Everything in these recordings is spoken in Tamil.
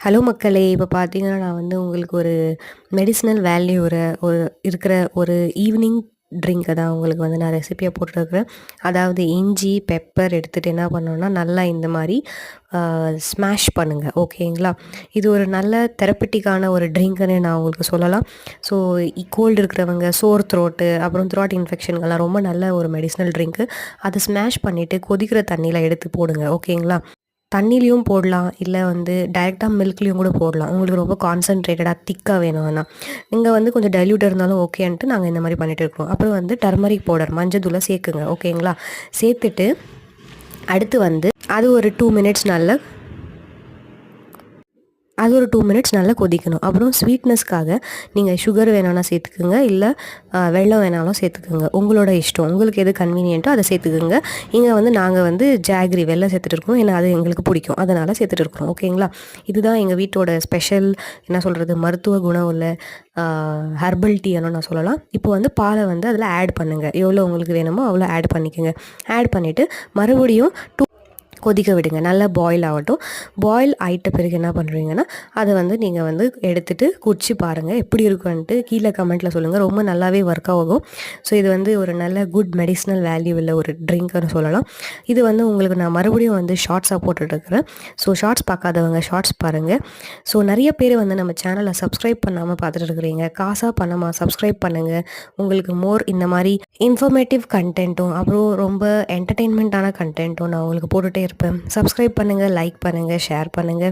ஹலோ மக்களே! இப்போ பார்த்தீங்கன்னா, நான் வந்து உங்களுக்கு ஒரு மெடிசினல் வேல்யூ ஒரு இருக்கிற ஒரு ஈவினிங் ட்ரிங்க்க தான் உங்களுக்கு வந்து நான் ரெசிபியா போட்டுருக்கிறேன். அதாவது இஞ்சி, பெப்பர் எடுத்துட்டு என்ன பண்ணணும்னா, நல்லா இந்த மாரி ஸ்மாஷ் பண்ணுங்க. ஓகேங்களா? இது ஒரு நல்ல தெரபிட்டிக்கான ஒரு ட்ரிங்க்குன்னு நான் உங்களுக்கு சொல்லலாம். ஸோ கோல்டு இருக்கிறவங்க, சோர் த்ரோட்டு, அப்புறம் த்ரோட் இன்ஃபெக்ஷனுக்கெல்லாம் ரொம்ப நல்ல ஒரு மெடிசினல் ட்ரிங்க்கு. அத ஸ்மாஷ் பண்ணிட்டு கொதிக்கிற தண்ணீல எடுத்து போடுங்க. ஓகேங்களா? தண்ணிலயும் போடலாம். இல்ல வந்து டைரக்ட்டா மில்க்லயும் கூட போடலாம். உங்களுக்கு ரொம்ப கான்சன்ட்ரேட்டடா திக்கா வேணும்னா. நீங்க வந்து கொஞ்சம் டைல்யூட்டா இருந்தாலும் ஓகேன்ட்டு நாங்க இந்த மாரி பண்ணிட்டு இருக்கோம். அப்புறம் வந்து டர்மரிக் பவுடர் மஞ்சள் தூள சேர்க்குங்க. ஓகேங்களா? சேர்த்துட்டு அடுத்து வந்து அது ஒரு 2 மினிட்ஸ் நல்லா அது ஒரு 2 மினிட்ஸ் நல்லா கொதிக்கணும். அப்புறம் ஸ்வீட்னஸ்க்காக நீங்கள் சுகர் வேணாலும் சேர்த்துக்குங்க. இல்ல வெல்லம் வேணாலும் சேர்த்துக்குங்க. உங்களோட இஷ்டம். உங்களுக்கு எது கன்வீனியன்ட்டோ அத சேர்த்துக்குங்க. இங்க வந்து நாங்க வந்து ஜாகரி வெல்லம் சேர்த்துட்டு இருக்கோம். ஏன்னா அது எங்களுக்கு பிடிக்கும். அதனால சேர்த்துட்டு இருக்கிறோம். ஓகேங்களா? இதுதான் எங்க வீட்டோட ஸ்பெஷல் என்ன சொல்றது? மருத்துவ குணம் உள்ள ஆ ஹெர்பல் டீன்னு நான் சொல்லலாம். இப்போ வந்து பால வந்து அதில ஆட் பண்ணுங்க. எவ்வளோ உங்களுக்கு வேணுமோ அவ்வளோ ஆட் பண்ணிக்கங்க. ஆட் பண்ணிட்டு மறுபடியும் கொதிக்க விடுங்க. நல்லா பாயில் ஆகட்டும். பாயில் ஆயிட்ட பிறகு என்ன பண்ணுறீங்கன்னா, அத வந்து நீங்க வந்து எடுத்துட்டு குடிச்சு பாருங்க. எப்படி இருக்குன்ட்டு கீழ கமெண்ட்ல சொல்லுங்க. ரொம்ப நல்லாவே ஒர்க் ஆகும். ஸோ இது வந்து ஒரு நல்ல குட் மெடிசினல் வேல்யூ உள்ள ஒரு ட்ரிங்க்னு சொல்லலாம். இது வந்து உங்களுக்கு நான் மறுபடியும் வந்து ஷார்ட்ஸா போட்டுட்ருக்கிறேன். ஸோ ஷார்ட்ஸ் பார்க்காதவங்க ஷார்ட்ஸ் பாருங்க. ஸோ நெறைய பேர் வந்து நம்ம சேனல சப்ஸ்கிரைப் பண்ணாம பார்த்துட்டு இருக்கிறீங்க. காசா பணமா சப்ஸ்கிரைப் பண்ணுங்க. உங்களுக்கு மோர் இந்த மாரி இன்ஃபர்மேட்டிவ் கன்டென்ட்டும், அப்புறம் ரொம்ப என்டர்டெயின்மெண்ட்டான கன்டென்ட்டும் நான் உங்களுக்கு போட்டுட்டே இருப்பேன். சப்ஸ்கிரைப் பண்ணுங்க, லைக் பண்ணுங்க, ஷேர் பண்ணுங்க.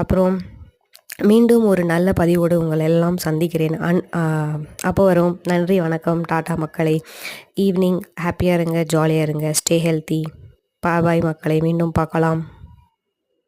அப்புறம் மீண்டும் ஒரு நல்ல பதிவோடு உங்கள் எல்லாம் சந்திக்கிறேன். அப்போ வரும். நன்றி, வணக்கம், டாடா மக்களே. ஈவினிங் ஹேப்பியா இருங்க, ஜாலியா இருங்க, ஸ்டே ஹெல்த்தி. பாய் மக்களே. மீண்டும் பார்க்கலாம்.